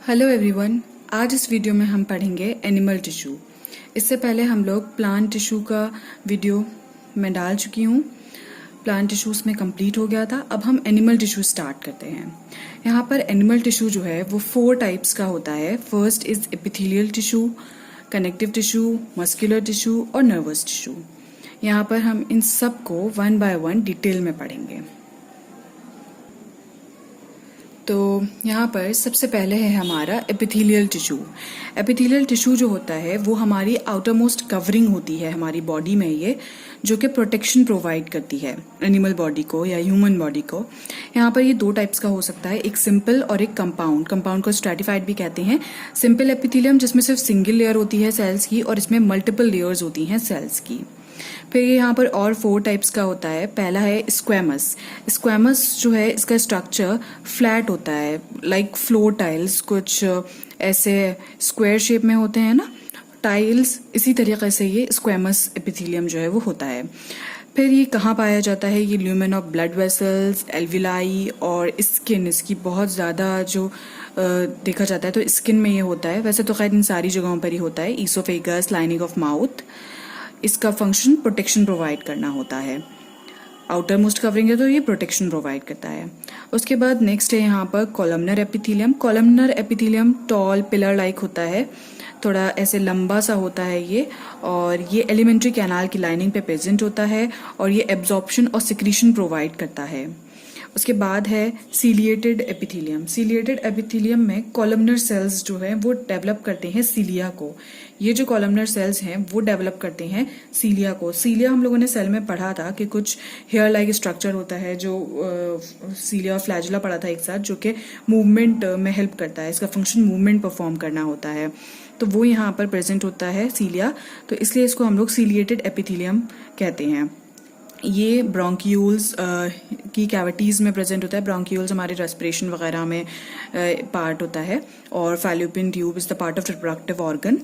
Hello everyone, आज इस video में हम पढ़ेंगे एनिमल टिश्यू। इससे पहले हम लोग प्लांट टिश्यू का वीडियो मैं डाल चुकी हूँ। प्लांट टिश्यूज में कंप्लीट हो गया था। अब हम एनिमल टिश्यू स्टार्ट करते हैं। यहाँ पर एनिमल टिश्यू जो है वो 4 टाइप्स का होता है। First is epithelial tissue, connective tissue, muscular tissue और नर्वस टिश्यू। यहाँ पर हम इन सब को 1 बाय 1 डिटेल में पढ़ेंगे। तो यहाँ पर सबसे पहले है हमारा एपिथेलियल टिश्यू। एपिथेलियल टिश्यू जो होता है वो हमारी आउटर मोस्ट कवरिंग होती है हमारी बॉडी में, ये जो कि प्रोटेक्शन प्रोवाइड करती है एनिमल बॉडी को या ह्यूमन बॉडी को। यहाँ पर ये 2 टाइप्स का हो सकता है, एक सिंपल और एक कंपाउंड। कंपाउंड को स्ट्रैटिफाइड भी कहते हैं। सिंपल एपिथेलियम जिसमें सिर्फ सिंगल लेयर होती है सेल्स की, और इसमें मल्टीपल लेयर्स होती हैं सेल्स की। फिर ये यहाँ पर और 4 टाइप्स का होता है। पहला है स्क्वैमस। स्क्वैमस जो है इसका स्ट्रक्चर फ्लैट होता है, लाइक फ्लोर टाइल्स, कुछ ऐसे स्क्वायर शेप में होते हैं ना टाइल्स, इसी तरीके से ये स्क्वैमस एपिथेलियम जो है वो होता है। फिर ये कहाँ पाया जाता है? ये lumen of blood vessels, alveoli और स्किन, इसकी बहुत ज़्यादा जो देखा जाता है तो स्किन में ये होता है। वैसे तो खैर इन सारी जगहों पर ही होता है। ईसोफेगस, लाइनिंग ऑफ माउथ, इसका फंक्शन प्रोटेक्शन प्रोवाइड करना होता है। आउटर मोस्ट कवरिंग है तो ये प्रोटेक्शन प्रोवाइड करता है। उसके बाद नेक्स्ट है यहाँ पर columnar epithelium. Columnar epithelium tall pillar like होता है, थोड़ा ऐसे लंबा सा होता है ये, और ये एलिमेंट्री कैनाल की लाइनिंग पे प्रेजेंट होता है और ये एब्जॉर्प्शन और सिक्रीशन प्रोवाइड करता है। उसके बाद है सीलिएटेड एपिथेलियम। सीलिएटेड एपिथेलियम में कॉलमनर सेल्स जो है वो डेवलप करते हैं सीलिया को। ये जो कॉलमनर सेल्स हैं वो डेवलप करते हैं सीलिया को। सीलिया हम लोगों ने सेल में पढ़ा था कि कुछ हेयर लाइक स्ट्रक्चर होता है, जो सीलिया और फ्लैजुला पढ़ा था एक साथ, जो कि मूवमेंट में हेल्प करता है। इसका फंक्शन मूवमेंट परफॉर्म करना होता है, तो वो यहाँ पर प्रेजेंट होता है सीलिया, तो इसलिए इसको हम लोग सीलिएटेड एपिथेलियम कहते हैं। ये ब्रोंक्यूल्स की कैविटीज़ में प्रेजेंट होता है। ब्रोंक्यूल्स हमारे रेस्पिरेशन वगैरह में पार्ट होता है, और fallopian tube is the part of reproductive organ.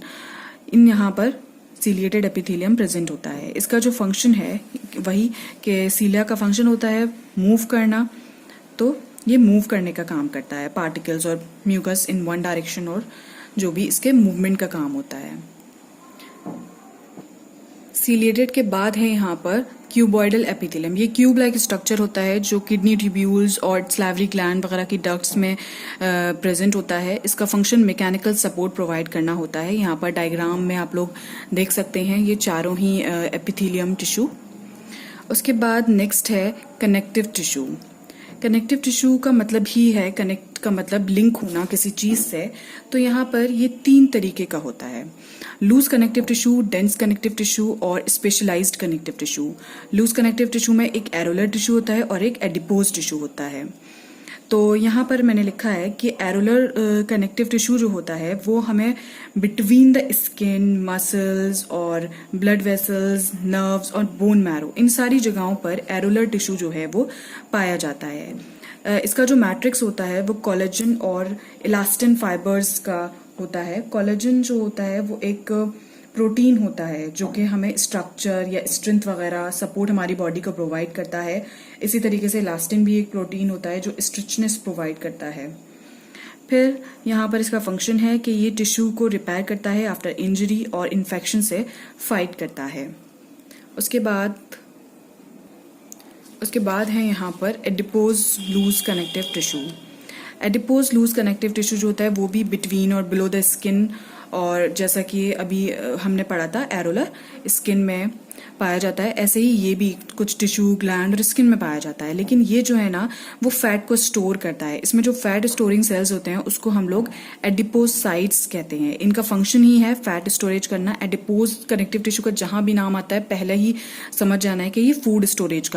इन यहाँ पर सीलिएटेड एपिथेलियम प्रेजेंट होता है। इसका जो फंक्शन है वही कि सीलिया का फंक्शन होता है मूव करना, तो ये मूव करने का काम करता है, पार्टिकल्स और म्यूकस इन वन डायरेक्शन, और जो भी इसके मूवमेंट का काम होता है। सीलिएटेड के बाद है यहाँ पर क्यूबॉइडल एपिथेलियम। ये क्यूब लाइक स्ट्रक्चर होता है जो किडनी ट्यूब्यूल्स और स्लाइवरी ग्लैंड वगैरह की डक्ट्स में प्रेजेंट होता है। इसका फंक्शन मैकेनिकल सपोर्ट प्रोवाइड करना होता है। यहाँ पर डायग्राम में आप लोग देख सकते हैं ये चारों ही एपिथेलियम टिश्यू। उसके बाद नेक्स्ट है कनेक्टिव टिश्यू। कनेक्टिव टिश्यू का मतलब ही है, कनेक्ट का मतलब लिंक होना किसी चीज से, तो यहाँ पर ये 3 तरीके का होता है। Loose connective tissue, dense connective tissue और specialised connective tissue. Loose connective tissue में एक एरोलर टिश्यू होता है और एक एडिपोज टिश्यू होता है। तो यहाँ पर मैंने लिखा है कि एरोलर कनेक्टिव टिश्यू जो होता है वो हमें बिटवीन द स्किन, मसल्स और ब्लड वेसल्स, नर्व्स और बोन मैरो, इन सारी जगहों पर एरोलर टिश्यू जो है वो पाया जाता है। इसका जो मैट्रिक्स होता है वो कोलेजन और इलास्टिन फाइबर्स का होता है। कोलेजन जो होता है वो एक प्रोटीन होता है जो कि हमें स्ट्रक्चर या स्ट्रेंथ वगैरह सपोर्ट हमारी बॉडी को प्रोवाइड करता है। इसी तरीके से इलास्टिन भी एक प्रोटीन होता है जो स्ट्रिचनेस प्रोवाइड करता है। फिर यहाँ पर इसका फंक्शन है कि ये टिश्यू को रिपेयर करता है आफ्टर इंजरी और इन्फेक्शन से फाइट करता है। उसके बाद है यहाँ पर adipose loose connective tissue. Adipose loose connective tissue जो होता है वो भी बिटवीन और बिलो द स्किन, और जैसा कि अभी हमने पढ़ा था एरोलर स्किन में पाया जाता है, ऐसे ही ये भी कुछ टिश्यू, ग्लैंड और स्किन में पाया जाता है। लेकिन ये जो है ना वो फैट को स्टोर करता है। इसमें जो फैट स्टोरिंग सेल्स होते हैं उसको हम लोग एडिपोसाइट्स कहते हैं। इनका फंक्शन ही है फैट स्टोरेज करना। एडिपोज कनेक्टिव टिश्यू का जहां भी नाम आता है पहले ही समझ जाना है कि ये फैट स्टोरेज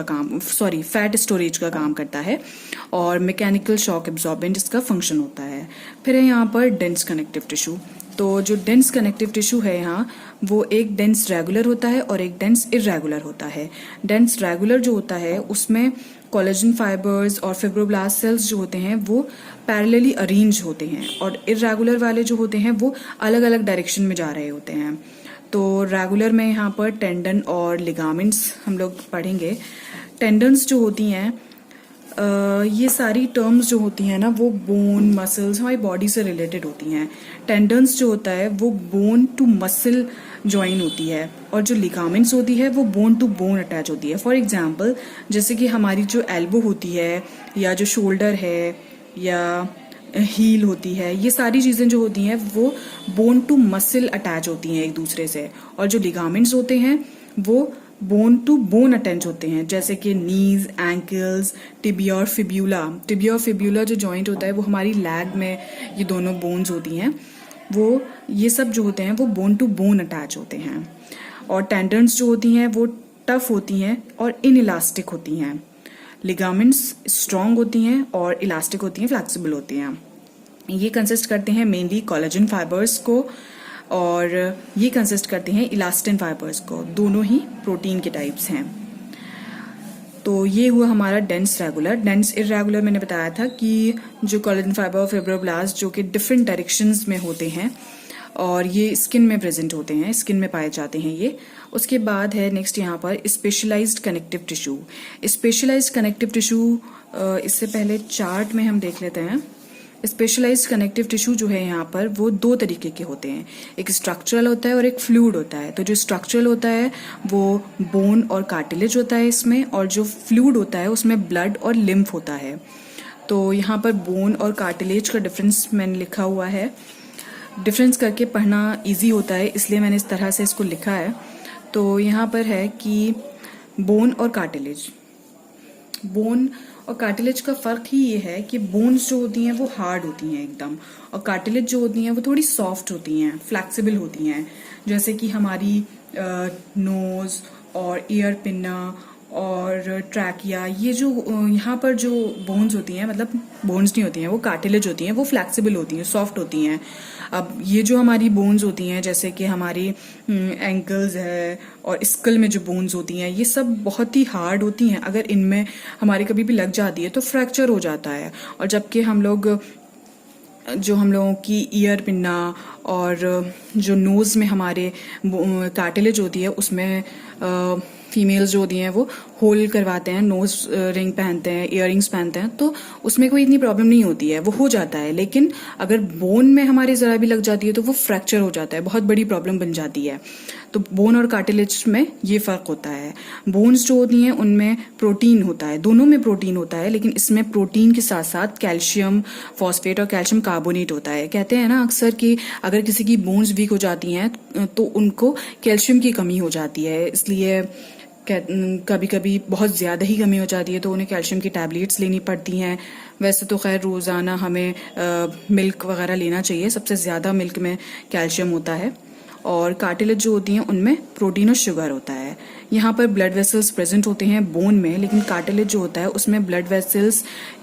का काम करता है, और मैकेनिकल शॉक एब्जॉर्बेंट इसका फंक्शन होता है। फिर है यहाँ पर डेंस कनेक्टिव टिश्यू। तो जो डेंस कनेक्टिव टिश्यू है यहाँ वो एक डेंस रेगुलर होता है और एक डेंस इरेगुलर होता है। डेंस रेगुलर जो होता है उसमें कोलेजन फाइबर्स और फिब्रोब्लास्ट सेल्स जो होते हैं वो पैरेलली अरेंज होते हैं, और इरेगुलर वाले जो होते हैं वो अलग अलग डायरेक्शन में जा रहे होते हैं। तो रेगुलर में यहाँ पर टेंडन और लिगामेंट्स हम लोग पढ़ेंगे। टेंडन्स जो होती हैं ये सारी टर्म्स जो होती हैं ना वो बोन मसल्स हमारी बॉडी से रिलेटेड होती हैं। टेंडन्स जो होता है वो बोन टू मसल ज्वाइन होती है, और जो लिगामेंट्स होती है वो बोन टू बोन अटैच होती है। फॉर एग्जांपल जैसे कि हमारी जो एल्बो होती है या जो शोल्डर है या हील होती है, ये सारी चीज़ें जो होती हैं वो बोन टू मसल अटैच होती हैं एक दूसरे से। और जो लिगामेंट्स होते हैं वो बोन टू बोन अटैच होते हैं, जैसे कि नीज, एंकल्स, टिबिया और फिब्यूला। टिबिया और फिब्यूला जो जॉइंट होता है वो हमारी लैग में ये दोनों बोन्स होती हैं, वो ये सब जो होते हैं वो बोन टू बोन अटैच होते हैं। और टेंडन्स जो होती हैं वो टफ होती हैं और इनइलास्टिक होती हैं। लिगामेंट्स स्ट्रॉन्ग होती हैं और इलास्टिक होती हैं, फ्लेक्सिबल होती हैं। ये कंसिस्ट करते हैं मेनली कोलेजन फाइबर्स को, और ये कंसिस्ट करते हैं इलास्टिन फाइबर्स को। दोनों ही प्रोटीन के टाइप्स हैं। तो ये हुआ हमारा डेंस रेगुलर। डेंस इरेगुलर मैंने बताया था कि जो कोलेजन फाइबर और फिब्रोब्लास्ट जो कि डिफरेंट डायरेक्शंस में होते हैं और ये स्किन में प्रेजेंट होते हैं, स्किन में पाए जाते हैं ये। उसके बाद है नेक्स्ट यहाँ पर specialised connective tissue. Specialised connective tissue इससे पहले चार्ट में हम देख लेते हैं। स्पेशलाइज्ड कनेक्टिव टिश्यू जो है यहाँ पर वो दो तरीके के होते हैं, एक स्ट्रक्चरल होता है और एक फ्लूइड होता है। तो जो स्ट्रक्चरल होता है वो बोन और कार्टिलेज होता है इसमें, और जो फ्लूइड होता है उसमें ब्लड और लिम्फ होता है। तो यहाँ पर बोन और कार्टिलेज का डिफरेंस मैंने लिखा हुआ है। डिफरेंस करके पढ़ना इजी होता है, इसलिए मैंने इस तरह से इसको लिखा है। तो यहाँ पर है कि बोन और कार्टिलेज, बोन और कार्टिलेज का फर्क ही ये है कि बोन्स जो होती हैं वो हार्ड होती हैं एकदम, और कार्टिलेज जो होती हैं वो थोड़ी सॉफ्ट होती हैं, फ्लेक्सिबल होती हैं। जैसे कि हमारी नोज और ईयर पिन्ना और ट्रैकिया, ये जो यहाँ पर जो बोन्स होती हैं, मतलब बोन्स नहीं होती हैं, वो कार्टिलेज होती हैं, वो फ्लेक्सिबल होती हैं, सॉफ्ट होती हैं। अब ये जो हमारी बोन्स होती हैं जैसे कि हमारी एंकल्स है और स्कल में जो बोन्स होती हैं, ये सब बहुत ही हार्ड होती हैं। अगर इनमें हमारे कभी भी लग जाती है तो फ्रैक्चर हो जाता है। और जबकि हम लोगों की ईयर पिन्ना और जो नोज़ में हमारे कार्टिलेज होती है उसमें फीमेल्स जो होती हैं वो होल करवाते हैं, नोज रिंग पहनते हैं, इयररिंग्स पहनते हैं, तो उसमें कोई इतनी प्रॉब्लम नहीं होती है, वो हो जाता है। लेकिन अगर बोन में हमारे जरा भी लग जाती है तो वो फ्रैक्चर हो जाता है, बहुत बड़ी प्रॉब्लम बन जाती है। तो बोन और कार्टिलेज में ये फर्क होता है। बोन्स जो होती हैं उनमें प्रोटीन होता है, दोनों में प्रोटीन होता है, लेकिन इसमें प्रोटीन के साथ साथ कैल्शियम फॉस्फेट और कैल्शियम कार्बोनेट होता है। कहते हैं ना अक्सर कि अगर किसी की बोन्स वीक हो जाती हैं तो उनको कैल्शियम की कमी हो जाती है, इसलिए कभी कभी बहुत ज़्यादा ही कमी हो जाती है तो उन्हें कैल्शियम की टैबलेट्स लेनी पड़ती हैं। वैसे तो खैर रोज़ाना हमें मिल्क वगैरह लेना चाहिए, सबसे ज़्यादा मिल्क में कैल्शियम होता है। और कार्टिलेज जो होती हैं उनमें प्रोटीन और शुगर होता है। यहाँ पर ब्लड वेसल्स प्रेजेंट होते हैं बोन में, लेकिन कार्टिलेज जो होता है उसमें ब्लड वेसल्स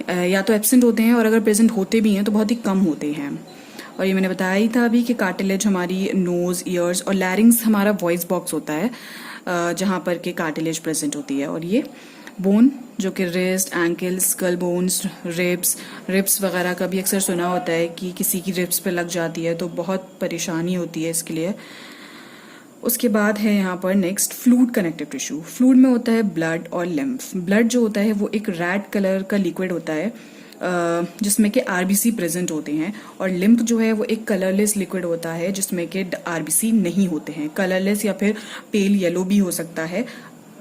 या तो एब्सेंट होते हैं और अगर प्रेजेंट होते भी हैं तो बहुत ही कम होते हैं। और ये मैंने बताया ही था अभी कि कार्टिलेज हमारी नोज, ईयर्स और लैरिंग्स हमारा वॉइस बॉक्स होता है जहाँ पर के कार्टिलेज प्रेजेंट होती है। और ये बोन जो कि wrist, ankle, skull bones, ribs वगैरह का भी अक्सर सुना होता है कि किसी की रिब्स पे लग जाती है तो बहुत परेशानी होती है इसके लिए। उसके बाद है यहाँ पर next fluid connective tissue. Fluid में होता है ब्लड और लिम्फ। ब्लड जो होता है वो एक रेड कलर का लिक्विड होता है जिसमें कि आरबीसी प्रेजेंट होते हैं, और लिम्फ जो है वो एक कलरलेस लिक्विड होता है जिसमें कि आरबीसी नहीं होते हैं। कलरलेस या फिर पेल येलो भी हो सकता है।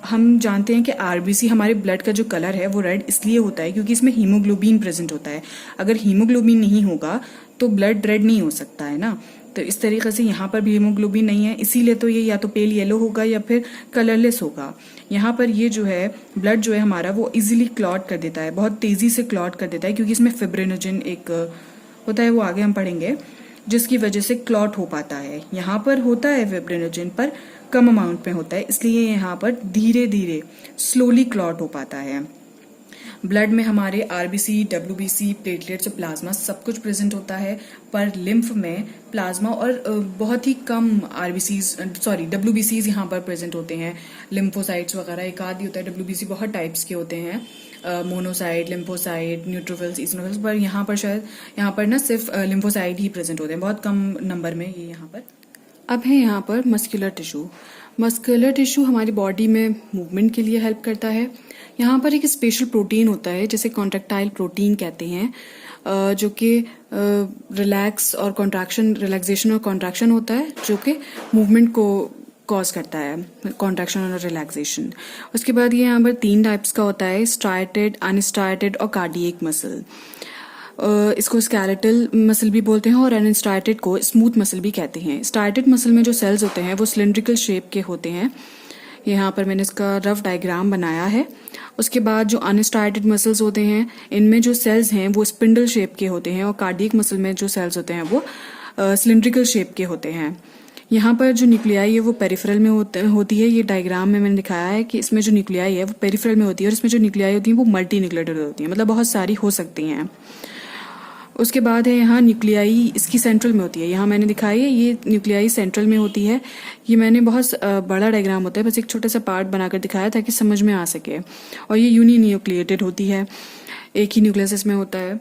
हम जानते हैं कि आरबीसी हमारे ब्लड का जो कलर है वो रेड इसलिए होता है क्योंकि इसमें हीमोग्लोबिन प्रेजेंट होता है। अगर हीमोग्लोबिन नहीं होगा तो ब्लड रेड नहीं हो सकता है ना। तो इस तरीके से यहाँ पर भी हीमोग्लोबिन नहीं है, इसीलिए तो ये या तो पेल येलो होगा या फिर कलरलेस होगा। यहाँ पर ये जो है ब्लड जो है हमारा वो इजीली क्लॉट कर देता है, बहुत तेजी से क्लॉट कर देता है, क्योंकि इसमें फिब्रिनोजन एक होता है, वो आगे हम पढ़ेंगे, जिसकी वजह से क्लॉट हो पाता है। यहाँ पर होता है फिब्रिनोजन पर कम अमाउंट में होता है, इसलिए यहाँ पर धीरे धीरे स्लोली क्लॉट हो पाता है। ब्लड में हमारे आरबीसी, डब्ल्यूबीसी, प्लेटलेट्स और प्लाज्मा सब कुछ प्रेजेंट होता है, पर लिम्फ में प्लाज्मा और बहुत ही कम डब्ल्यूबीसीज यहाँ पर प्रेजेंट होते हैं। लिम्फोसाइट्स वगैरह एक आदि होता है, डब्ल्यूबीसी बहुत टाइप्स के होते हैं, मोनोसाइट, लिम्फोसाइट, न्यूट्रोफिल्स, इसिनोफिल्स, पर यहाँ पर ना सिर्फ लिम्फोसाइट ही प्रेजेंट होते हैं, बहुत कम नंबर में ये यहाँ पर। अब है यहाँ पर मस्कुलर टिश्यू। मस्कुलर टिश्यू हमारी बॉडी में मूवमेंट के लिए हेल्प करता है। यहाँ पर एक स्पेशल प्रोटीन होता है जिसे कॉन्ट्रैक्टाइल प्रोटीन कहते हैं, जो कि रिलैक्सेशन और कॉन्ट्रैक्शन होता है, जो कि मूवमेंट को कॉज करता है, कॉन्ट्रैक्शन और रिलैक्सेशन। उसके बाद ये यहाँ पर 3 टाइप्स का होता है, स्ट्राइटेड, अनस्ट्राइटेड और कार्डियक मसल। इसको स्केलेटल मसल भी बोलते हैं और अनस्ट्राइटेड को स्मूथ मसल भी कहते हैं। स्ट्राइटेड मसल में जो सेल्स होते हैं वो सिलिंड्रिकल शेप के होते हैं। यहाँ पर मैंने इसका रफ डायग्राम बनाया है। उसके बाद जो अनस्ट्राइटेड मसल्स होते हैं इनमें जो सेल्स हैं वो स्पिंडल शेप के होते हैं और कार्डियक मसल में जो सेल्स होते हैं वो सिलिंड्रिकल शेप के होते हैं। यहाँ पर जो न्यूक्लियाई है वो पेरिफेरल में होती है। ये डायग्राम में मैंने दिखाया है कि इसमें जो न्यूक्लियाई है वो पेरिफेरल में होती है और इसमें जो न्यूक्लियाई होती है वो मल्टी न्यूक्लिएटेड होती है, मतलब बहुत सारी हो सकती हैं। उसके बाद है यहाँ न्यूक्लियाई, इसकी सेंट्रल में होती है। यहाँ मैंने दिखाई है ये न्यूक्लियाई सेंट्रल में होती है। ये मैंने बहुत बड़ा डायग्राम होता है, बस एक छोटा सा पार्ट बनाकर दिखाया ताकि समझ में आ सके। और ये यूनिन्यूक्लिएटेड होती है, एक ही न्यूक्लियस इसमें होता है।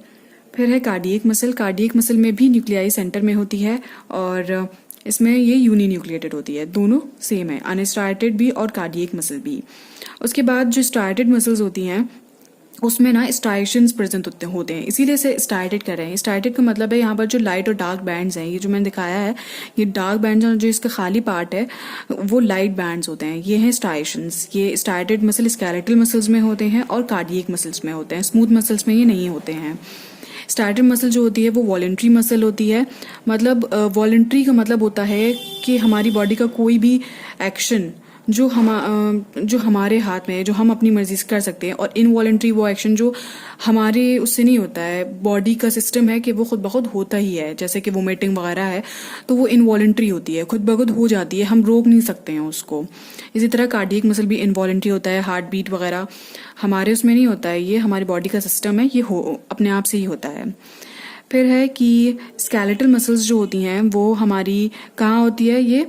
फिर है कार्डियक मसल। कार्डियक मसल में भी न्यूक्लियाई सेंटर में होती है और इसमें ये यूनिन्यूक्लिएटेड होती है। दोनों सेम है, अनस्ट्राइटेड भी और कार्डियक मसल भी। उसके बाद जो स्ट्राइटेड मसल्स होती हैं उसमें ना स्ट्राइशंस प्रेजेंट होते हैं, इसीलिए इसे स्ट्राइटेड कर रहे हैं। स्ट्राइटेड का मतलब है यहाँ पर जो लाइट और डार्क बैंड्स हैं, ये जो मैंने दिखाया है, ये डार्क बैंड्स और जो इसका खाली पार्ट है वो लाइट बैंड्स होते हैं, ये हैं स्ट्राइशंस। ये स्ट्राइटेड मसल स्केलेटल मसल्स में होते हैं और कार्डियक मसल्स में होते हैं, स्मूथ मसल्स में ये नहीं होते हैं। स्ट्राइटेड मसल जो होती है वो वॉलंटरी मसल होती है। मतलब वॉलंटरी का मतलब होता है कि हमारी बॉडी का कोई भी एक्शन जो हमारे हाथ में है, जो हम अपनी मर्जी से कर सकते हैं, और इनवॉलंटरी वो एक्शन जो हमारे उससे नहीं होता है। बॉडी का सिस्टम है कि वो खुद ब खुद होता ही है, जैसे कि वोमिटिंग वगैरह है तो वो इनवॉलंटरी होती है, खुद ब खुद हो जाती है, हम रोक नहीं सकते हैं उसको। इसी तरह कार्डियक मसल भी इनवॉलंटरी होता है, हार्ट बीट वगैरह हमारे उसमें नहीं होता है, ये हमारी बॉडी का सिस्टम है, ये अपने आप से ही होता है। फिर है कि स्केलेटल मसल्स जो होती हैं वो हमारी कहाँ होती है, ये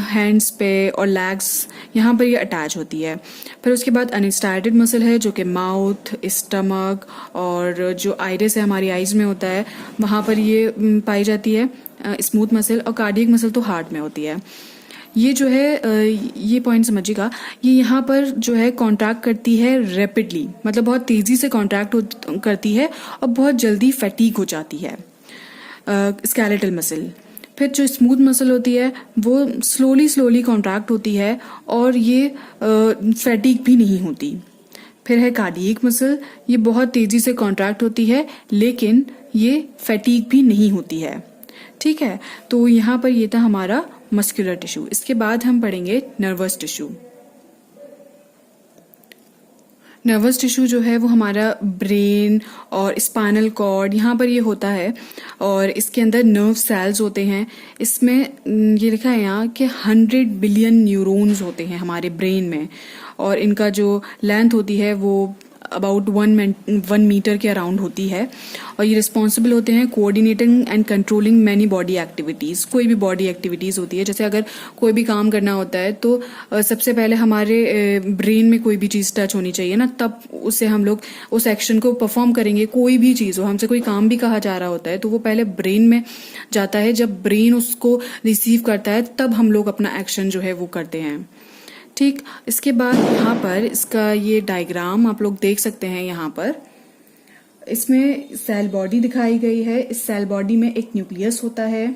हैंड्स पे और लेग्स, यहाँ पर ये अटैच होती है। फिर उसके बाद अनस्ट्राइटेड मसल है जो कि माउथ, स्टमक और जो आइरिस है हमारी आइज में होता है, वहाँ पर ये पाई जाती है स्मूथ मसल। और कार्डियक मसल तो हार्ट में होती है। ये जो है ये पॉइंट समझिएगा, ये यहाँ पर जो है कॉन्ट्रैक्ट करती है रैपिडली, मतलब बहुत तेजी से कॉन्ट्रैक्ट करती है और बहुत जल्दी फैटीग हो जाती है स्केलेटल मसल। फिर जो स्मूथ मसल होती है वो स्लोली कॉन्ट्रैक्ट होती है और ये फैटीग भी नहीं होती। फिर है कार्डियक मसल, ये बहुत तेजी से कॉन्ट्रैक्ट होती है लेकिन ये फैटीग भी नहीं होती है। ठीक है, तो यहाँ पर ये था हमारा मस्कुलर टिश्यू। इसके बाद हम पढ़ेंगे नर्वस टिश्यू। नर्वस टिश्यू जो है वो हमारा ब्रेन और स्पाइनल कॉर्ड यहाँ पर ये होता है और इसके अंदर नर्व सेल्स होते हैं। इसमें ये लिखा है यहाँ कि 100 बिलियन न्यूरॉन्स होते हैं हमारे ब्रेन में और इनका जो लेंथ होती है वो अबाउट 1 मीटर के अराउंड होती है और ये रिस्पॉन्सिबल होते हैं coordinating and controlling many body activities. कोई भी बॉडी एक्टिविटीज़ होती है, जैसे अगर कोई भी काम करना होता है तो सबसे पहले हमारे ब्रेन में कोई भी चीज़ टच होनी चाहिए ना, तब उससे हम लोग उस एक्शन को परफॉर्म करेंगे। कोई भी चीज़ हो, हमसे कोई काम भी कहा जा रहा होता है तो वो पहले ब्रेन में जाता है, जब ब्रेन उसको रिसीव करता है तब हम लोग अपना एक्शन जो है वो करते हैं। ठीक, इसके बाद यहाँ पर इसका ये डायग्राम आप लोग देख सकते हैं। यहाँ पर इसमें सेल बॉडी दिखाई गई है। इस सेल बॉडी में एक न्यूक्लियस होता है।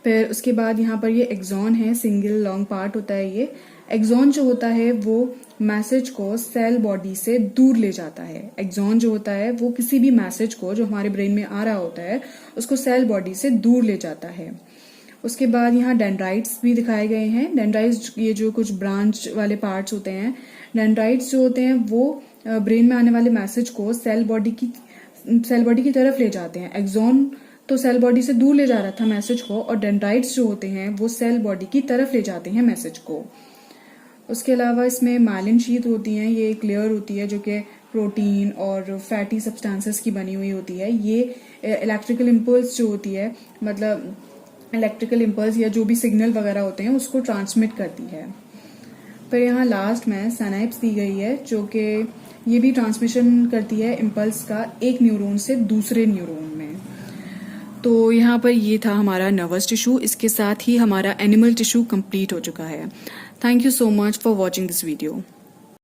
फिर उसके बाद यहाँ पर ये एक्सॉन है, सिंगल लॉन्ग पार्ट होता है। ये एक्सॉन जो होता है वो मैसेज को सेल बॉडी से दूर ले जाता है। एक्सॉन जो होता है वो किसी भी मैसेज को जो हमारे ब्रेन में आ रहा होता है उसको सेल बॉडी से दूर ले जाता है। उसके बाद यहाँ डेंड्राइट्स भी दिखाए गए हैं। डेंड्राइट्स ये जो कुछ ब्रांच वाले पार्ट्स होते हैं, डेंड्राइट्स जो होते हैं वो ब्रेन में आने वाले मैसेज को सेल बॉडी की तरफ ले जाते हैं। एक्सॉन तो सेल बॉडी से दूर ले जा रहा था मैसेज को और डेंड्राइट्स जो होते हैं वो सेल बॉडी की तरफ ले जाते हैं मैसेज को। उसके अलावा इसमें माइलिन शीथ होती हैं, ये एक लेयर होती है जो कि प्रोटीन और फैटी सब्सटेंसेस की बनी हुई होती है। ये इलेक्ट्रिकल इम्पल्स जो होती है, मतलब इलेक्ट्रिकल इम्पल्स या जो भी सिग्नल वगैरह होते हैं उसको ट्रांसमिट करती है। फिर यहाँ लास्ट में साइनेप्स दी गई है जो कि ये भी ट्रांसमिशन करती है इम्पल्स का एक न्यूरॉन से दूसरे न्यूरॉन में। तो यहाँ पर ये था हमारा नर्वस टिश्यू। इसके साथ ही हमारा एनिमल टिश्यू कंप्लीट हो चुका है। Thank you so much for watching this video.